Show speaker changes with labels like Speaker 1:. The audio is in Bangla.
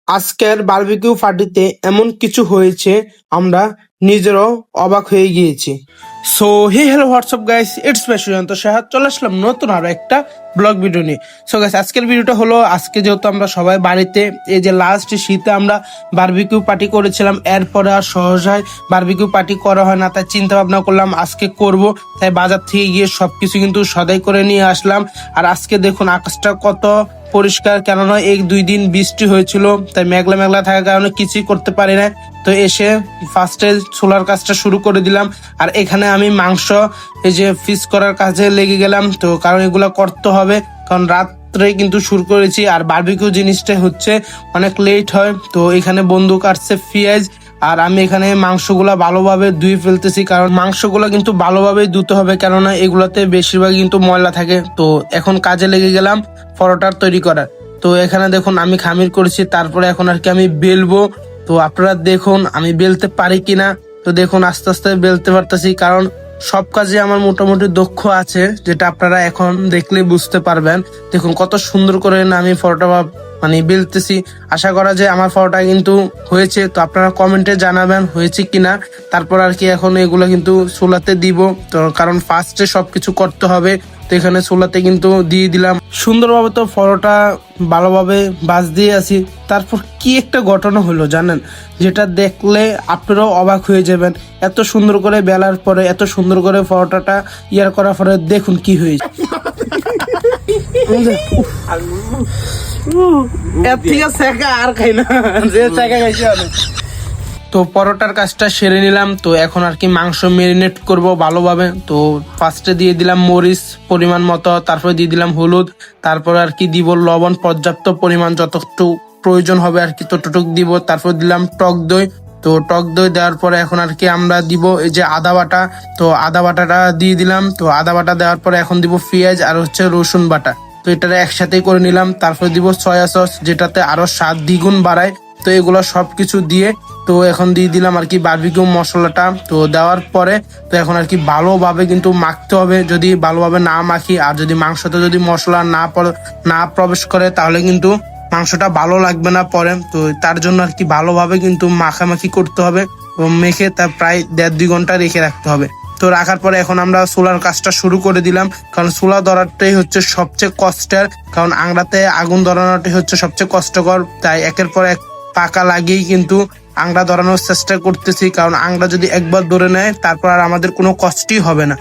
Speaker 1: আজকের বারবিকিউ পার্টিতে এমন কিছু হয়েছে আমরা নিজেরাও অবাক হয়ে গিয়েছি। So hey hello what's up guys, it's Sushanta Saha, চলে আসলাম নতুন আরো একটা ব্লগ ভিডিও নিয়ে। সো গাইস, আজকের ভিডিওটা হলো, আজকে যেহেতু আমরা সবাই বাড়িতে, এই যে লাস্ট শীতে আমরা বারবিকিউ পার্টি করেছিলাম, এরপরে আর সহসায় বারবিকিউ পার্টি করা হয় না, তাই চিন্তা ভাবনা করলাম আজকে করব। তাই বাজার থেকে গিয়ে সবকিছু কিন্তু সদাই করে নিয়ে আসলাম। আর আজকে দেখুন আকাশটা কত পরিষ্কার, কেননা এই 2 দিন বৃষ্টি হয়েছিল, তাই মেঘলা মেঘলা থাকার কারণে কিছুই করতে পারি না। তো এসে ফার্স্টে ছোলার কাজটা শুরু করে দিলাম। আর এখানে আমি মাংস, এই যে ফিস করার কাজে লেগে গেলাম, তো কারণ এগুলো করতে হবে, কারণ রাত্রে কিন্তু শুরু করেছি। আর বারবিকিউ জিনিসটা হচ্ছে অনেক লেট হয়, তো এখানে বন্ধু কাটছে পেঁয়াজ, আর আমি এখানে মাংসগুলা ভালোভাবে ধুয়ে ফেলতেছি, কারণ মাংসগুলা কিন্তু ভালোভাবে ধুতে হবে, কেননা এগুলাতে বেশিরভাগ কিন্তু ময়লা থাকে। তো এখন কাজে লেগে গেলাম পরোটার তৈরি করার। তো এখানে দেখুন আমি খামির করেছি, তারপরে এখন আর কি আমি বেলবো। তো আপনারা দেখুন আমি বেলতে পারি কিনা। তো দেখুন আস্তে আস্তে বেলতে পারতেছি, কারণ সব কাজে আমার মোটামুটি দক্ষ আছে, যেটা আপনারা এখন দেখলে বুঝতে পারবেন। দেখুন কত সুন্দর করে না আমি পরোটা মানে বেলতেছি। আশা করা যায় আমার পরোটা কিন্তু হয়েছে। তো আপনারা কমেন্টে জানাবেন হয়েছে কিনা। তারপর আর কি এখন এগুলো কিন্তু চুলাতে দিব, তো কারণ ফার্স্টে সবকিছু করতে হবে। তো এখানে চুলাতে কিন্তু দিয়ে দিলাম সুন্দরভাবে। তো পরোটা ভালোভাবে বাজ দিয়ে আসি। তারপর কি একটা ঘটনা হলো জানেন, যেটা দেখলে আপনারাও অবাক হয়ে যাবেন। এত সুন্দর করে বেলার পরে, এত সুন্দর করে পরোটাটা ইয়ার করার পরে দেখুন কি হয়েছে। আর খাই না, যে খাইছি অনেক। তো পরোটার কাজটা সেরে নিলাম। তো এখন আর কি মাংস ম্যারিনেট করব ভালোভাবে। তো ফার্স্টে দিয়ে দিলাম মরিচ পরিমাণ মতো, তারপরে দিয়ে দিলাম হলুদ, তারপর আর কি দিব লবণ পর্যাপ্ত পরিমাণ, যতটুকু প্রয়োজন হবে আর কি ততটুকু দিব। তারপর দিলাম টক দই। তো টক দই দেওয়ার পরে এখন আর কি আমরা দিব এই যে আদা বাটা। তো আদা বাটাটা দিয়ে দিলাম। তো আদা বাটা দেওয়ার পরে এখন দিব পেঁয়াজ আর হচ্ছে রসুন বাটা। তো এটা একসাথেই করে নিলাম। তারপর দিব সয়া সস, যেটাতে আরো স্বাদ দ্বিগুণ বাড়ায়। তো এগুলো সবকিছু দিয়ে, তো এখন দিয়ে দিলাম আর কি বারবিকিউ মশলাটা। তো দেওয়ার পরে তো এখন আর কি ভালোভাবে কিন্তু মাখতে হবে। যদি ভালোভাবে না মাখি, আর যদি মাংসতে যদি মশলা না প্রবেশ করে, তাহলে কিন্তু মাংসটা ভালো লাগবে না পরে। তো তার জন্য আর কি ভালোভাবে কিন্তু মাখামাখি করতে হবে, মেখে তা প্রায় 1.5-2 ঘন্টা রেখে রাখতে হবে। তো রাখার পরে এখন আমরা চুলার কাজটা শুরু করে দিলাম, কারণ চুলা ধরাটাই হচ্ছে সবচেয়ে কষ্টের, কারণ আংড়াতে আগুন ধরানোটাই হচ্ছে সবচেয়ে কষ্টকর। তাই একের পর এক পাকা লাগিয়েই কিন্তু আংড়া ধরানোর চেষ্টা করতেছি, কারণ আংড়া যদি একবার ধরে নেয় তারপর আর আমাদের কোনো কষ্টই হবে না।